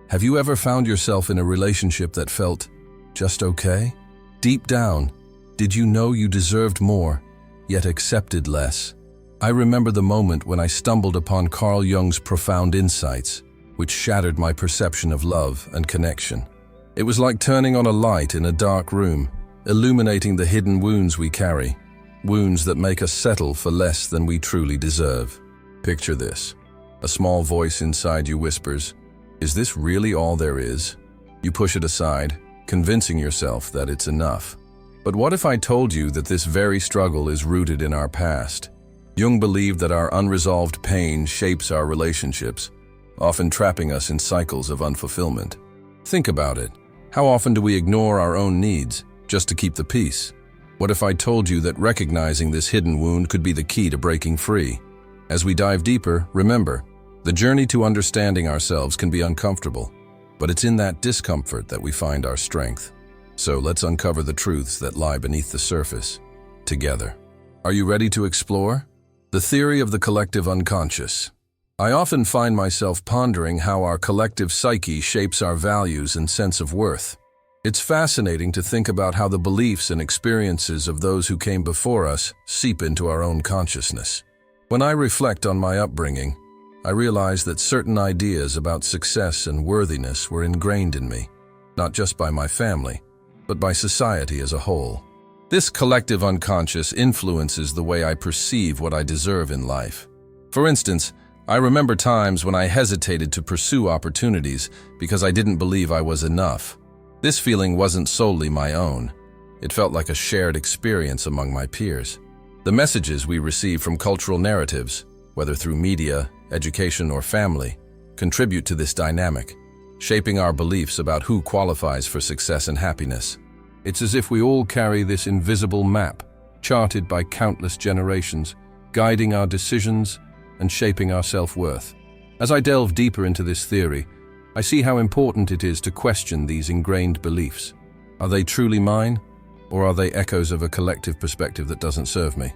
Have you ever found yourself in a relationship that felt just okay? Deep down, did you know you deserved more, yet accepted less? I remember the moment when I stumbled upon Carl Jung's profound insights, which shattered my perception of love and connection. It was like turning on a light in a dark room, illuminating the hidden wounds we carry, wounds that make us settle for less than we truly deserve. Picture this. A small voice inside you whispers, "Is this really all there is?" You push it aside, convincing yourself that it's enough. But what if I told you that this very struggle is rooted in our past? Jung believed that our unresolved pain shapes our relationships, often trapping us in cycles of unfulfillment. Think about it. How often do we ignore our own needs just to keep the peace? What if I told you that recognizing this hidden wound could be the key to breaking free? As we dive deeper, remember, the journey to understanding ourselves can be uncomfortable, but it's in that discomfort that we find our strength. So let's uncover the truths that lie beneath the surface, together. Are you ready to explore? The theory of the collective unconscious. I often find myself pondering how our collective psyche shapes our values and sense of worth. It's fascinating to think about how the beliefs and experiences of those who came before us seep into our own consciousness. When I reflect on my upbringing, I realize that certain ideas about success and worthiness were ingrained in me, not just by my family, but by society as a whole. This collective unconscious influences the way I perceive what I deserve in life. For instance, I remember times when I hesitated to pursue opportunities because I didn't believe I was enough. This feeling wasn't solely my own. It felt like a shared experience among my peers. The messages we receive from cultural narratives, whether through media, education, or family, contribute to this dynamic, shaping our beliefs about who qualifies for success and happiness. It's as if we all carry this invisible map, charted by countless generations, guiding our decisions and shaping our self-worth. As I delve deeper into this theory, I see how important it is to question these ingrained beliefs. Are they truly mine, or are they echoes of a collective perspective that doesn't serve me?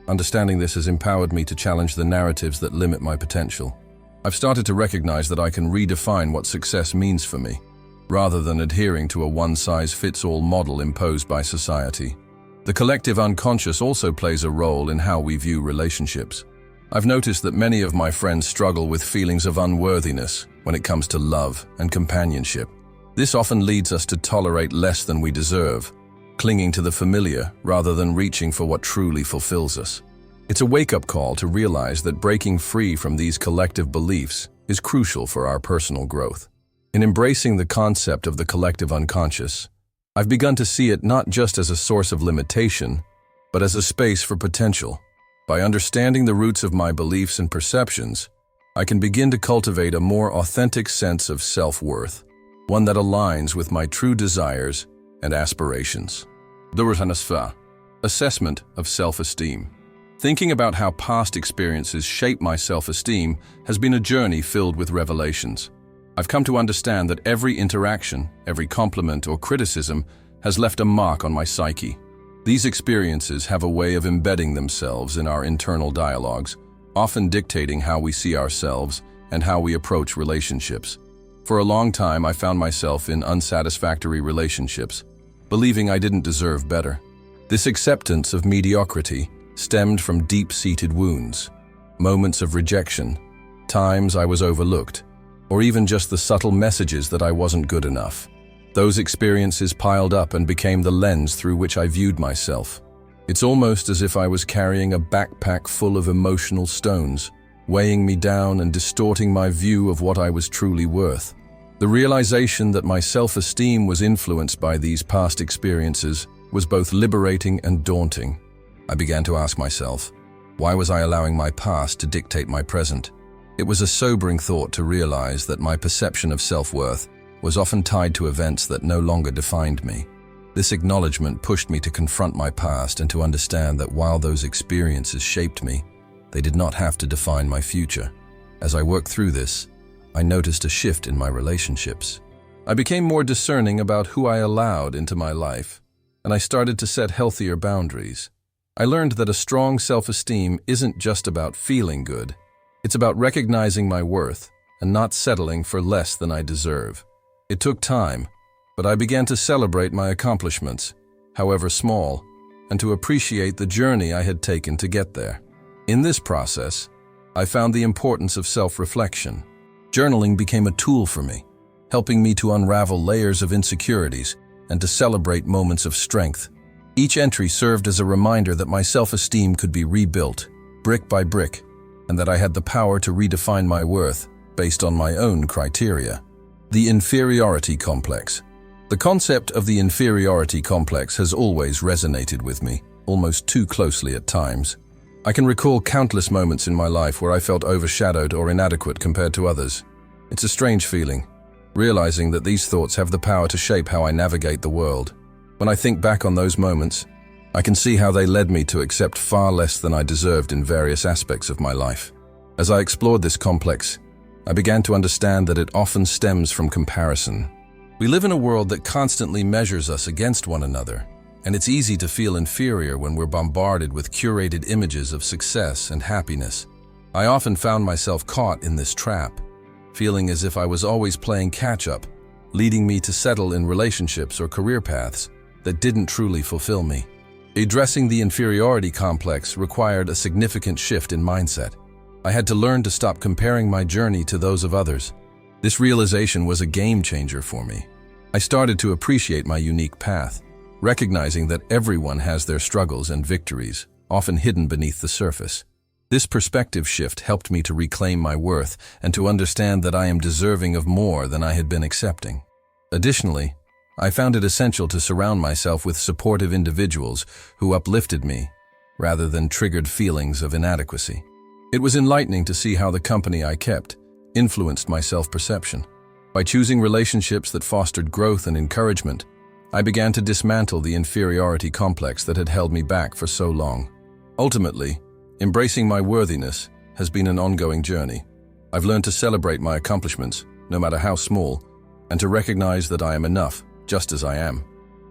Understanding this has empowered me to challenge the narratives that limit my potential. I've started to recognize that I can redefine what success means for me, rather than adhering to a one-size-fits-all model imposed by society. The collective unconscious also plays a role in how we view relationships. I've noticed that many of my friends struggle with feelings of unworthiness when it comes to love and companionship. This often leads us to tolerate less than we deserve, clinging to the familiar rather than reaching for what truly fulfills us. It's a wake-up call to realize that breaking free from these collective beliefs is crucial for our personal growth. In embracing the concept of the collective unconscious, I've begun to see it not just as a source of limitation, but as a space for potential. By understanding the roots of my beliefs and perceptions, I can begin to cultivate a more authentic sense of self-worth, one that aligns with my true desires and aspirations. Assessment of self-esteem. Thinking about how past experiences shape my self-esteem has been a journey filled with revelations. I've come to understand that every interaction, every compliment or criticism has left a mark on my psyche. These experiences have a way of embedding themselves in our internal dialogues, often dictating how we see ourselves and how we approach relationships. For a long time, I found myself in unsatisfactory relationships, believing I didn't deserve better. This acceptance of mediocrity stemmed from deep-seated wounds, moments of rejection, times I was overlooked, or even just the subtle messages that I wasn't good enough. Those experiences piled up and became the lens through which I viewed myself. It's almost as if I was carrying a backpack full of emotional stones, weighing me down and distorting my view of what I was truly worth. The realization that my self-esteem was influenced by these past experiences was both liberating and daunting. I began to ask myself, why was I allowing my past to dictate my present? It was a sobering thought to realize that my perception of self-worth was often tied to events that no longer defined me. This acknowledgement pushed me to confront my past and to understand that while those experiences shaped me, they did not have to define my future. As I worked through this, I noticed a shift in my relationships. I became more discerning about who I allowed into my life, and I started to set healthier boundaries. I learned that a strong self-esteem isn't just about feeling good. It's about recognizing my worth and not settling for less than I deserve. It took time, but I began to celebrate my accomplishments, however small, and to appreciate the journey I had taken to get there. In this process, I found the importance of self-reflection. Journaling became a tool for me, helping me to unravel layers of insecurities and to celebrate moments of strength. Each entry served as a reminder that my self-esteem could be rebuilt, brick by brick, and that I had the power to redefine my worth based on my own criteria. The inferiority complex. The concept of the inferiority complex has always resonated with me, almost too closely at times. I can recall countless moments in my life where I felt overshadowed or inadequate compared to others. It's a strange feeling, realizing that these thoughts have the power to shape how I navigate the world. When I think back on those moments, I can see how they led me to accept far less than I deserved in various aspects of my life. As I explored this complex, I began to understand that it often stems from comparison. We live in a world that constantly measures us against one another, and it's easy to feel inferior when we're bombarded with curated images of success and happiness. I often found myself caught in this trap, feeling as if I was always playing catch-up, leading me to settle in relationships or career paths that didn't truly fulfill me. Addressing the inferiority complex required a significant shift in mindset. I had to learn to stop comparing my journey to those of others. This realization was a game changer for me. I started to appreciate my unique path, recognizing that everyone has their struggles and victories, often hidden beneath the surface. This perspective shift helped me to reclaim my worth and to understand that I am deserving of more than I had been accepting. Additionally, I found it essential to surround myself with supportive individuals who uplifted me, rather than triggered feelings of inadequacy. It was enlightening to see how the company I kept influenced my self-perception. By choosing relationships that fostered growth and encouragement, I began to dismantle the inferiority complex that had held me back for so long. Ultimately, embracing my worthiness has been an ongoing journey. I've learned to celebrate my accomplishments, no matter how small, and to recognize that I am enough, just as I am.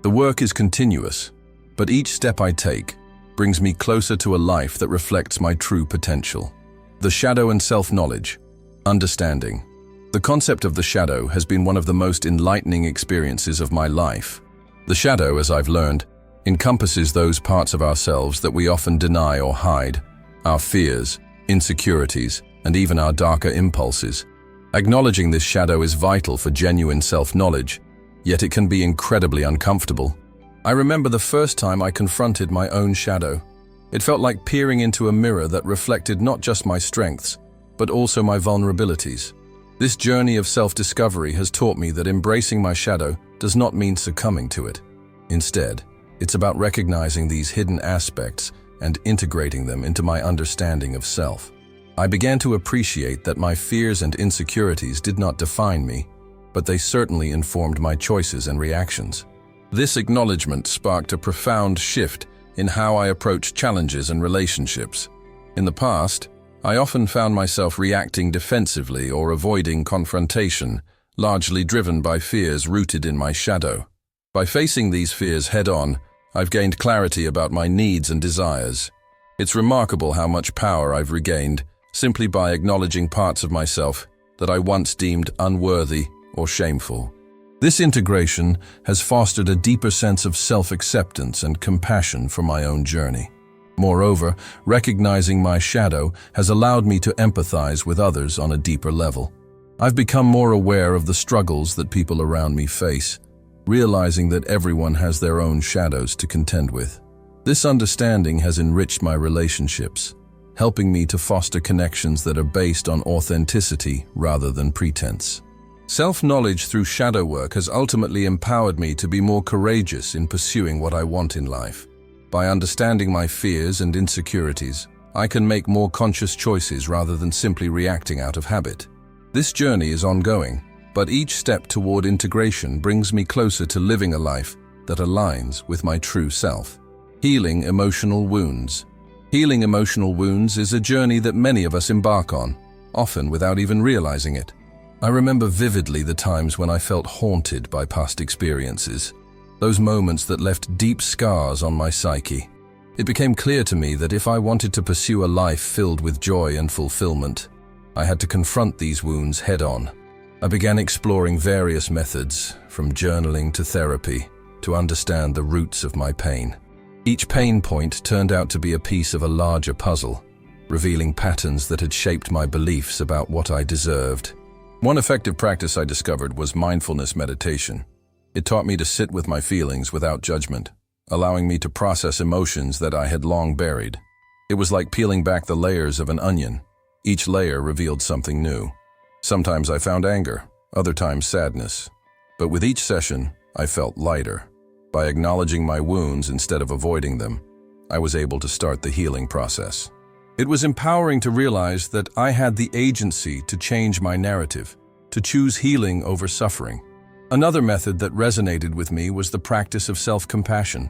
The work is continuous, but each step I take brings me closer to a life that reflects my true potential. The shadow and self-knowledge. Understanding. The concept of the shadow has been one of the most enlightening experiences of my life. The shadow, as I've learned, encompasses those parts of ourselves that we often deny or hide, our fears, insecurities, and even our darker impulses. Acknowledging this shadow is vital for genuine self-knowledge, yet it can be incredibly uncomfortable. I remember the first time I confronted my own shadow. It felt like peering into a mirror that reflected not just my strengths, but also my vulnerabilities. This journey of self-discovery has taught me that embracing my shadow does not mean succumbing to it. Instead, it's about recognizing these hidden aspects and integrating them into my understanding of self. I began to appreciate that my fears and insecurities did not define me, but they certainly informed my choices and reactions. This acknowledgement sparked a profound shift in how I approach challenges and relationships. In the past, I often found myself reacting defensively or avoiding confrontation, largely driven by fears rooted in my shadow. By facing these fears head-on, I've gained clarity about my needs and desires. It's remarkable how much power I've regained simply by acknowledging parts of myself that I once deemed unworthy or shameful. This integration has fostered a deeper sense of self-acceptance and compassion for my own journey. Moreover, recognizing my shadow has allowed me to empathize with others on a deeper level. I've become more aware of the struggles that people around me face, realizing that everyone has their own shadows to contend with. This understanding has enriched my relationships, helping me to foster connections that are based on authenticity rather than pretense. Self-knowledge through shadow work has ultimately empowered me to be more courageous in pursuing what I want in life. By understanding my fears and insecurities, I can make more conscious choices rather than simply reacting out of habit. This journey is ongoing, but each step toward integration brings me closer to living a life that aligns with my true self. Healing emotional wounds. Healing emotional wounds is a journey that many of us embark on, often without even realizing it. I remember vividly the times when I felt haunted by past experiences. Those moments that left deep scars on my psyche. It became clear to me that if I wanted to pursue a life filled with joy and fulfillment, I had to confront these wounds head-on. I began exploring various methods, from journaling to therapy, to understand the roots of my pain. Each pain point turned out to be a piece of a larger puzzle, revealing patterns that had shaped my beliefs about what I deserved. One effective practice I discovered was mindfulness meditation. It taught me to sit with my feelings without judgment, allowing me to process emotions that I had long buried. It was like peeling back the layers of an onion. Each layer revealed something new. Sometimes I found anger, other times sadness. But with each session, I felt lighter. By acknowledging my wounds instead of avoiding them, I was able to start the healing process. It was empowering to realize that I had the agency to change my narrative, to choose healing over suffering. Another method that resonated with me was the practice of self-compassion.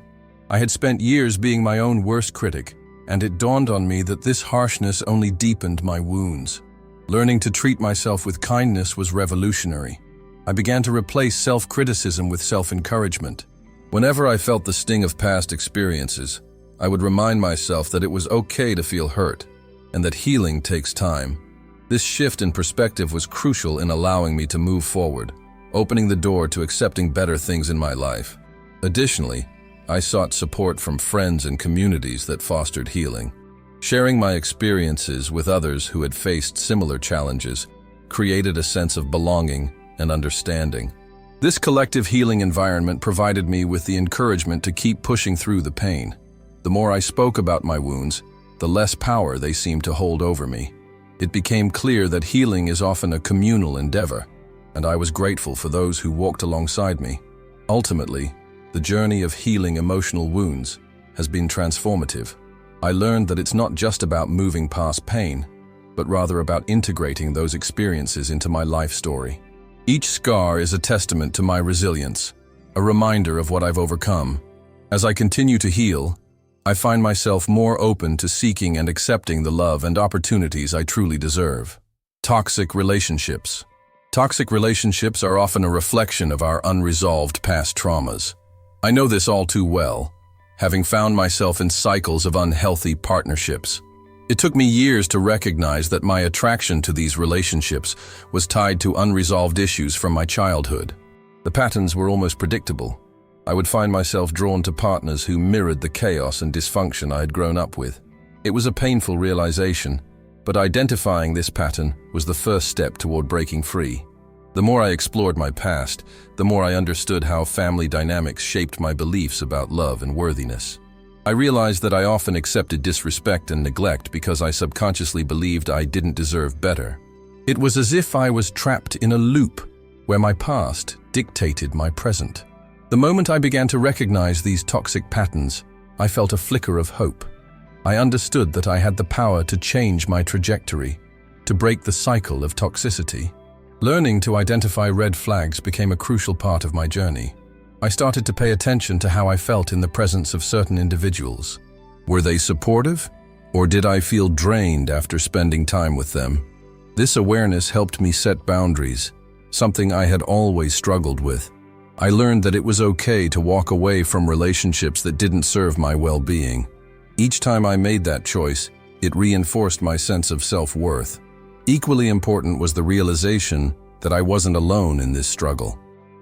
I had spent years being my own worst critic, and it dawned on me that this harshness only deepened my wounds. Learning to treat myself with kindness was revolutionary. I began to replace self-criticism with self-encouragement. Whenever I felt the sting of past experiences, I would remind myself that it was okay to feel hurt, and that healing takes time. This shift in perspective was crucial in allowing me to move forward, opening the door to accepting better things in my life. Additionally, I sought support from friends and communities that fostered healing. Sharing my experiences with others who had faced similar challenges created a sense of belonging and understanding. This collective healing environment provided me with the encouragement to keep pushing through the pain. The more I spoke about my wounds, the less power they seemed to hold over me. It became clear that healing is often a communal endeavor, and I was grateful for those who walked alongside me. Ultimately, the journey of healing emotional wounds has been transformative. I learned that it's not just about moving past pain, but rather about integrating those experiences into my life story. Each scar is a testament to my resilience, a reminder of what I've overcome. As I continue to heal, I find myself more open to seeking and accepting the love and opportunities I truly deserve. Toxic relationships. Toxic relationships are often a reflection of our unresolved past traumas. I know this all too well, having found myself in cycles of unhealthy partnerships. It took me years to recognize that my attraction to these relationships was tied to unresolved issues from my childhood. The patterns were almost predictable. I would find myself drawn to partners who mirrored the chaos and dysfunction I had grown up with. It was a painful realization, but identifying this pattern was the first step toward breaking free. The more I explored my past, the more I understood how family dynamics shaped my beliefs about love and worthiness. I realized that I often accepted disrespect and neglect because I subconsciously believed I didn't deserve better. It was as if I was trapped in a loop where my past dictated my present. The moment I began to recognize these toxic patterns, I felt a flicker of hope. I understood that I had the power to change my trajectory, to break the cycle of toxicity. Learning to identify red flags became a crucial part of my journey. I started to pay attention to how I felt in the presence of certain individuals. Were they supportive, or did I feel drained after spending time with them? This awareness helped me set boundaries, something I had always struggled with. I learned that it was okay to walk away from relationships that didn't serve my well-being. Each time I made that choice, it reinforced my sense of self-worth. Equally important was the realization that I wasn't alone in this struggle.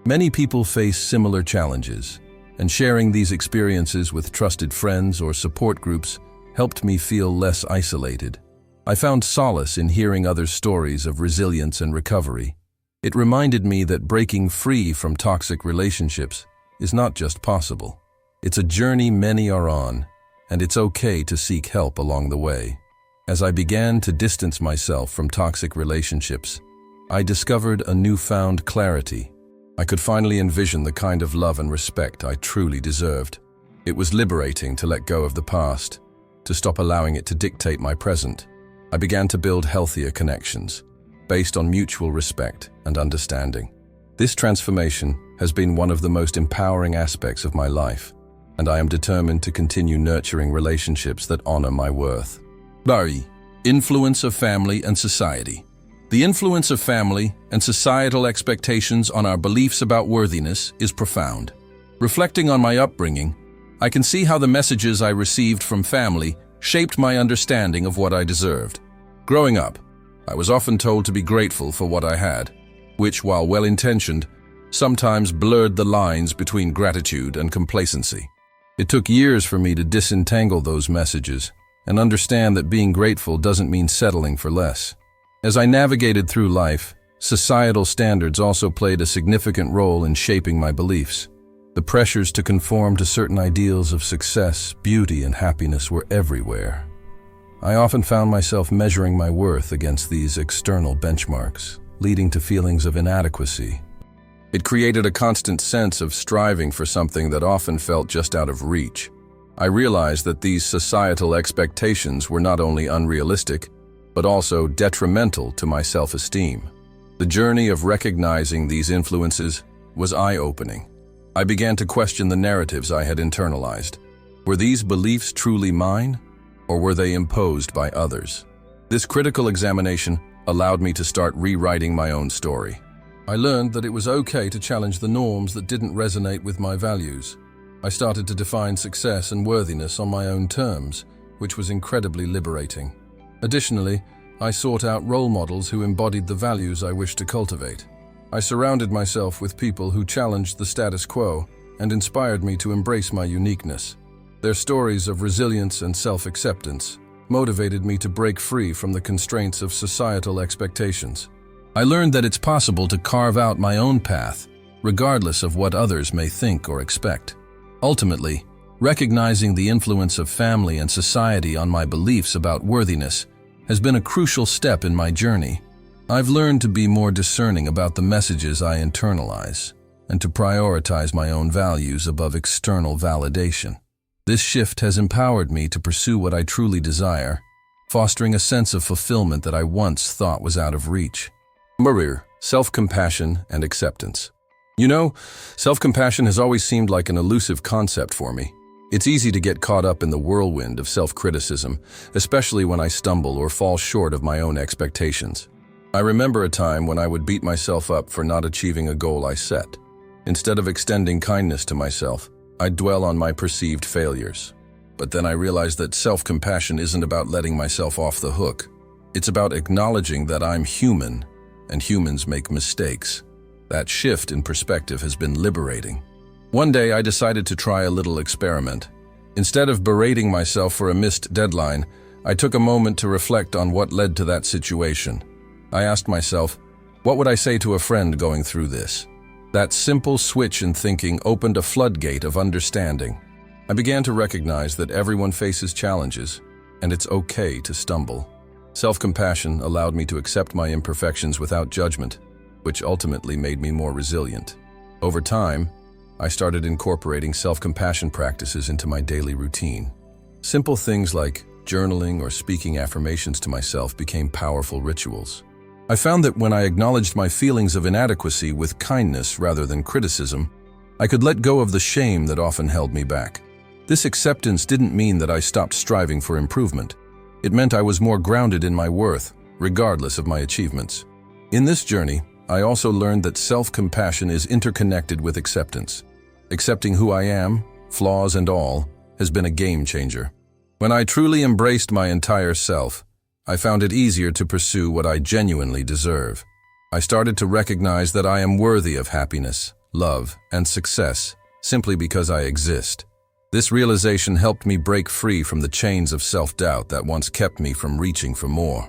Many people face similar challenges, and sharing these experiences with trusted friends or support groups helped me feel less isolated. I found solace in hearing others' stories of resilience and recovery. It reminded me that breaking free from toxic relationships is not just possible. It's a journey many are on, and it's okay to seek help along the way. As I began to distance myself from toxic relationships, I discovered a newfound clarity. I could finally envision the kind of love and respect I truly deserved. It was liberating to let go of the past, to stop allowing it to dictate my present. I began to build healthier connections, based on mutual respect and understanding. This transformation has been one of the most empowering aspects of my life, and I am determined to continue nurturing relationships that honor my worth. Bari, influence of family and society. The influence of family and societal expectations on our beliefs about worthiness is profound. Reflecting on my upbringing, I can see how the messages I received from family shaped my understanding of what I deserved. Growing up, I was often told to be grateful for what I had, which, while well-intentioned, sometimes blurred the lines between gratitude and complacency. It took years for me to disentangle those messages and understand that being grateful doesn't mean settling for less. As I navigated through life, societal standards also played a significant role in shaping my beliefs. The pressures to conform to certain ideals of success, beauty, and happiness were everywhere. I often found myself measuring my worth against these external benchmarks, leading to feelings of inadequacy. It created a constant sense of striving for something that often felt just out of reach. I realized that these societal expectations were not only unrealistic, but also detrimental to my self-esteem. The journey of recognizing these influences was eye-opening. I began to question the narratives I had internalized. Were these beliefs truly mine, or were they imposed by others? This critical examination allowed me to start rewriting my own story. I learned that it was okay to challenge the norms that didn't resonate with my values. I started to define success and worthiness on my own terms, which was incredibly liberating. Additionally, I sought out role models who embodied the values I wished to cultivate. I surrounded myself with people who challenged the status quo and inspired me to embrace my uniqueness. Their stories of resilience and self-acceptance motivated me to break free from the constraints of societal expectations. I learned that it's possible to carve out my own path, regardless of what others may think or expect. Ultimately, recognizing the influence of family and society on my beliefs about worthiness has been a crucial step in my journey. I've learned to be more discerning about the messages I internalize and to prioritize my own values above external validation. This shift has empowered me to pursue what I truly desire, fostering a sense of fulfillment that I once thought was out of reach. Marir, self-compassion and acceptance. You know, self-compassion has always seemed like an elusive concept for me. It's easy to get caught up in the whirlwind of self-criticism, especially when I stumble or fall short of my own expectations. I remember a time when I would beat myself up for not achieving a goal I set. Instead of extending kindness to myself, I'd dwell on my perceived failures. But then I realized that self-compassion isn't about letting myself off the hook. It's about acknowledging that I'm human, and humans make mistakes. That shift in perspective has been liberating. One day I decided to try a little experiment. Instead of berating myself for a missed deadline, I took a moment to reflect on what led to that situation. I asked myself, what would I say to a friend going through this? That simple switch in thinking opened a floodgate of understanding. I began to recognize that everyone faces challenges, and it's okay to stumble. Self-compassion allowed me to accept my imperfections without judgment, which ultimately made me more resilient. Over time, I started incorporating self-compassion practices into my daily routine. Simple things like journaling or speaking affirmations to myself became powerful rituals. I found that when I acknowledged my feelings of inadequacy with kindness rather than criticism, I could let go of the shame that often held me back. This acceptance didn't mean that I stopped striving for improvement. It meant I was more grounded in my worth, regardless of my achievements. In this journey, I also learned that self-compassion is interconnected with acceptance. Accepting who I am, flaws and all, has been a game changer. When I truly embraced my entire self, I found it easier to pursue what I genuinely deserve. I started to recognize that I am worthy of happiness, love, and success simply because I exist. This realization helped me break free from the chains of self-doubt that once kept me from reaching for more.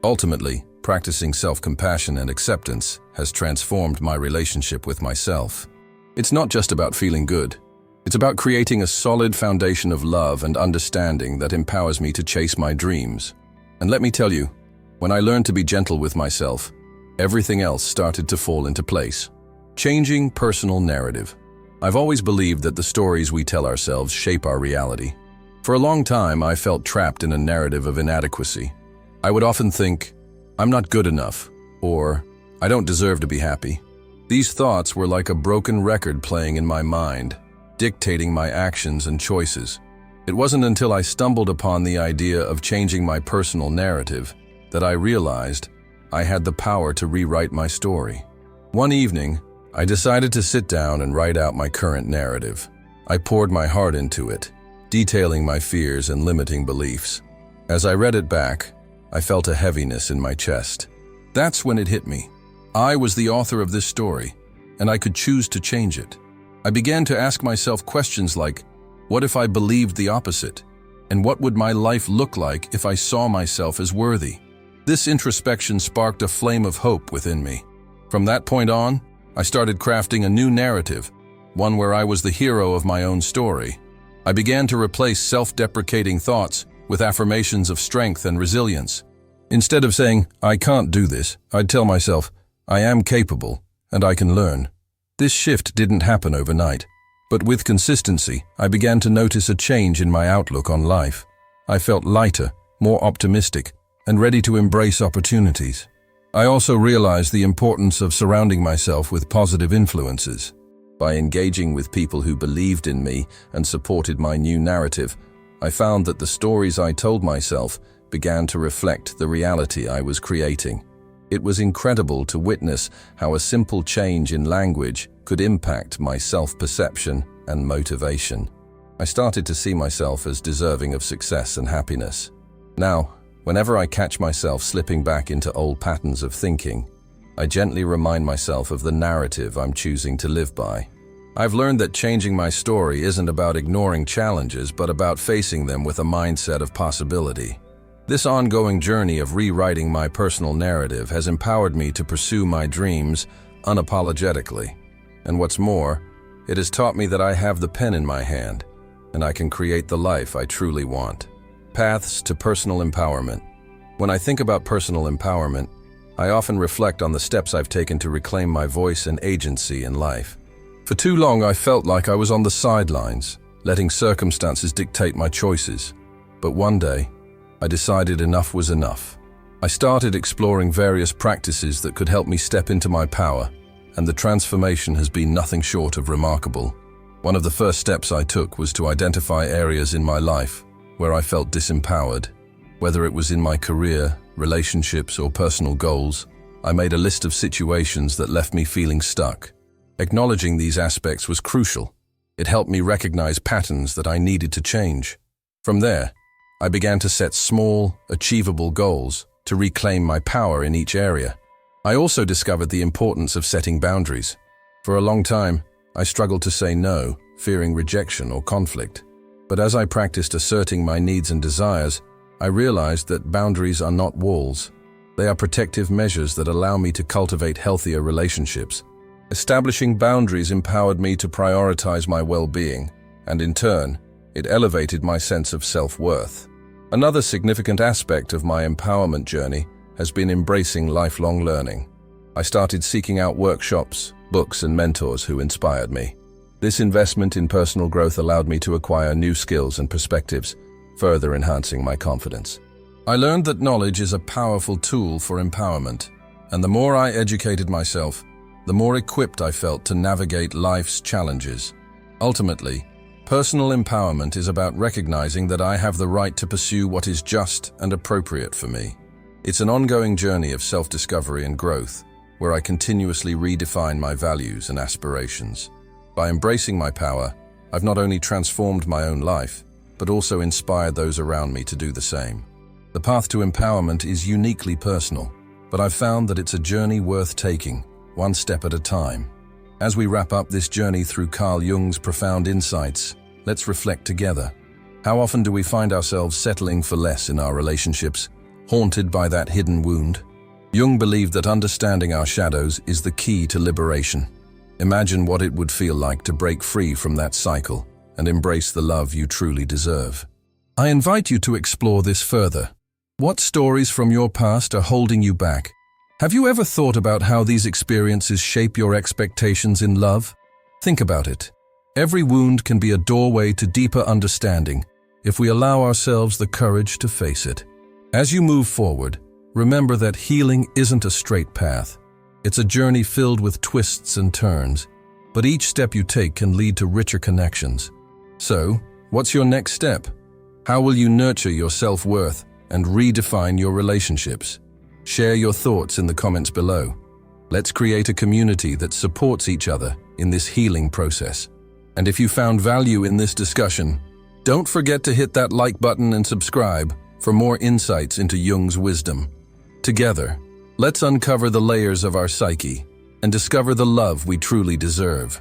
Ultimately, practicing self-compassion and acceptance has transformed my relationship with myself. It's not just about feeling good. It's about creating a solid foundation of love and understanding that empowers me to chase my dreams. And let me tell you, when I learned to be gentle with myself, everything else started to fall into place. Changing personal narrative. I've always believed that the stories we tell ourselves shape our reality. For a long time, I felt trapped in a narrative of inadequacy. I would often think, I'm not good enough, or I don't deserve to be happy. These thoughts were like a broken record playing in my mind, dictating my actions and choices. It wasn't until I stumbled upon the idea of changing my personal narrative that I realized I had the power to rewrite my story. One evening, I decided to sit down and write out my current narrative. I poured my heart into it, detailing my fears and limiting beliefs. As I read it back, I felt a heaviness in my chest. That's when it hit me. I was the author of this story, and I could choose to change it. I began to ask myself questions like, what if I believed the opposite? And what would my life look like if I saw myself as worthy? This introspection sparked a flame of hope within me. From that point on, I started crafting a new narrative, one where I was the hero of my own story. I began to replace self-deprecating thoughts with affirmations of strength and resilience. Instead of saying, I can't do this, I'd tell myself, I am capable and I can learn. This shift didn't happen overnight, but with consistency, I began to notice a change in my outlook on life. I felt lighter, more optimistic, and ready to embrace opportunities. I also realized the importance of surrounding myself with positive influences. By engaging with people who believed in me and supported my new narrative, I found that the stories I told myself began to reflect the reality I was creating. It was incredible to witness how a simple change in language could impact my self-perception and motivation. I started to see myself as deserving of success and happiness. Now, whenever I catch myself slipping back into old patterns of thinking, I gently remind myself of the narrative I'm choosing to live by. I've learned that changing my story isn't about ignoring challenges, but about facing them with a mindset of possibility. This ongoing journey of rewriting my personal narrative has empowered me to pursue my dreams unapologetically. And what's more, it has taught me that I have the pen in my hand, and I can create the life I truly want. Paths to personal empowerment. When I think about personal empowerment, I often reflect on the steps I've taken to reclaim my voice and agency in life. For too long, I felt like I was on the sidelines, letting circumstances dictate my choices. But one day, I decided enough was enough. I started exploring various practices that could help me step into my power, and the transformation has been nothing short of remarkable. One of the first steps I took was to identify areas in my life where I felt disempowered. Whether it was in my career, relationships, or personal goals, I made a list of situations that left me feeling stuck. Acknowledging these aspects was crucial. It helped me recognize patterns that I needed to change. From there, I began to set small, achievable goals to reclaim my power in each area. I also discovered the importance of setting boundaries. For a long time, I struggled to say no, fearing rejection or conflict. But as I practiced asserting my needs and desires, I realized that boundaries are not walls. They are protective measures that allow me to cultivate healthier relationships. Establishing boundaries empowered me to prioritize my well-being, and in turn, it elevated my sense of self-worth. Another significant aspect of my empowerment journey has been embracing lifelong learning. I started seeking out workshops, books, and mentors who inspired me. This investment in personal growth allowed me to acquire new skills and perspectives, further enhancing my confidence. I learned that knowledge is a powerful tool for empowerment, and the more I educated myself, the more equipped I felt to navigate life's challenges. Ultimately, personal empowerment is about recognizing that I have the right to pursue what is just and appropriate for me. It's an ongoing journey of self-discovery and growth, where I continuously redefine my values and aspirations. By embracing my power, I've not only transformed my own life, but also inspired those around me to do the same. The path to empowerment is uniquely personal, but I've found that it's a journey worth taking, one step at a time. As we wrap up this journey through Carl Jung's profound insights, let's reflect together. How often do we find ourselves settling for less in our relationships, haunted by that hidden wound? Jung believed that understanding our shadows is the key to liberation. Imagine what it would feel like to break free from that cycle and embrace the love you truly deserve. I invite you to explore this further. What stories from your past are holding you back? Have you ever thought about how these experiences shape your expectations in love? Think about it. Every wound can be a doorway to deeper understanding if we allow ourselves the courage to face it. As you move forward, remember that healing isn't a straight path. It's a journey filled with twists and turns, but each step you take can lead to richer connections. So, what's your next step? How will you nurture your self-worth and redefine your relationships? Share your thoughts in the comments below. Let's create a community that supports each other in this healing process. And if you found value in this discussion, don't forget to hit that like button and subscribe for more insights into Jung's wisdom. Together, Let's uncover the layers of our psyche and discover the love we truly deserve.